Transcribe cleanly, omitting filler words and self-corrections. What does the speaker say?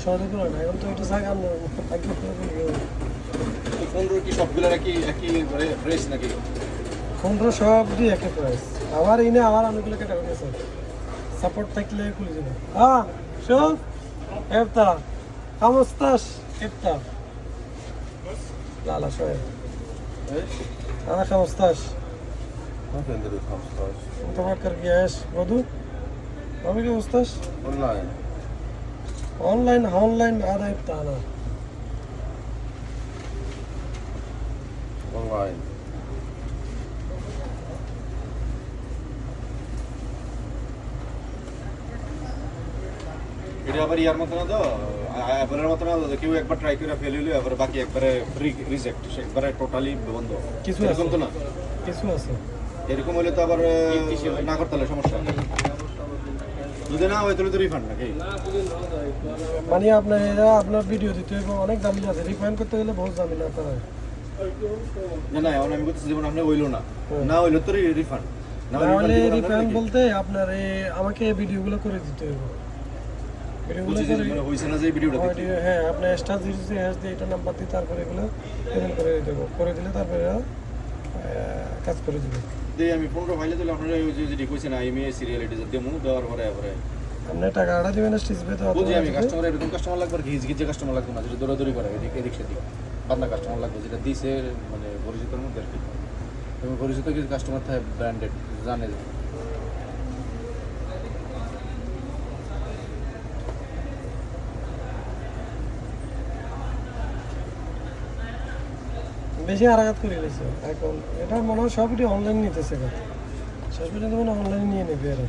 সহজে করে না এখন তো এটা জায়গা থাকলে ফোনগুলো কি সবগুলো একই প্রাইস নাকি? 15 সব দিয়ে একটা প্রাইস আবার এনে আবার অনেকগুলো ক্যাটাগরি আছে সাপোর্ট থাকলে খুলে দেবে شوف افتح 15 افتح لا لا شوية ايش؟ هذا 15 ما في عندنا 15 انت فكر في ايش؟ برضو؟ ما في 15 اونلاين اونلاين هذا بتاعنا اونلاين এটা আবার ইয়ার মতো না তো অ্যাপলের মতো না তো কেউ একবার ট্রাই করে ফেল হইলো এবার বাকি একবারে রিজেক্ট একবারে টোটালি বন্ধ কিছু এরকম তো না কিছু আছে এরকম হলে তো আবার না করতে হলে সমস্যা যদি না হয় তাহলে তো রিফান্ড নাকি মানে আপনার এরা আপনার ভিডিও দিতে হবে অনেক ঝামেলা আছে রিফাইন্ড করতে গেলে বহুত ঝামেলা আছে না না এখন আমি বলতেছি যেমন আপনার হইলো না হইলো তো রিফান্ড তাহলে রিফাইন্ড বলতে আপনার আমাকে ভিডিওগুলো করে দিতে হবে ভিডিওগুলো হইছে না যে ভিডিওটা হ্যাঁ আপনি এক্সট্রা দিয়েছি হ্যাশ দিয়ে এটা নাম্বার দিয়ে তারপরে এগুলো পেমেন্ট করে দেবো করে দিলে তারপরে কাজ করে দেবে দিয়ে আমি 15 ফাইলে দিলে আপনারা ওই যে কইছেন আইএমএ সিরিয়ালিটি যে দেমু দেওয়ার পরে আপনি টাকাটা দিবেন না স্টিচ পে তো বুঝি আমি কাস্টমার এরকম কাস্টমার লাগবে আর ঘিজ ঘিজে কাস্টমার লাগবে না যেটা দৌড়াদৌড়ি করে এদিক সেদিক বান্দা কাস্টমার লাগবে যেটা দিছে মানে পরিচিতর মধ্যে আর কি এবং পরিচিত কিছু কাস্টমার থাকে ব্র্যান্ডেড জানে বেশি আরাগাত করে গেছে এখন এটা মনে হয় সবই অনলাইন নিতেছে শেষ পর্যন্ত মানে অনলাইন নিয়ে নেবে এরা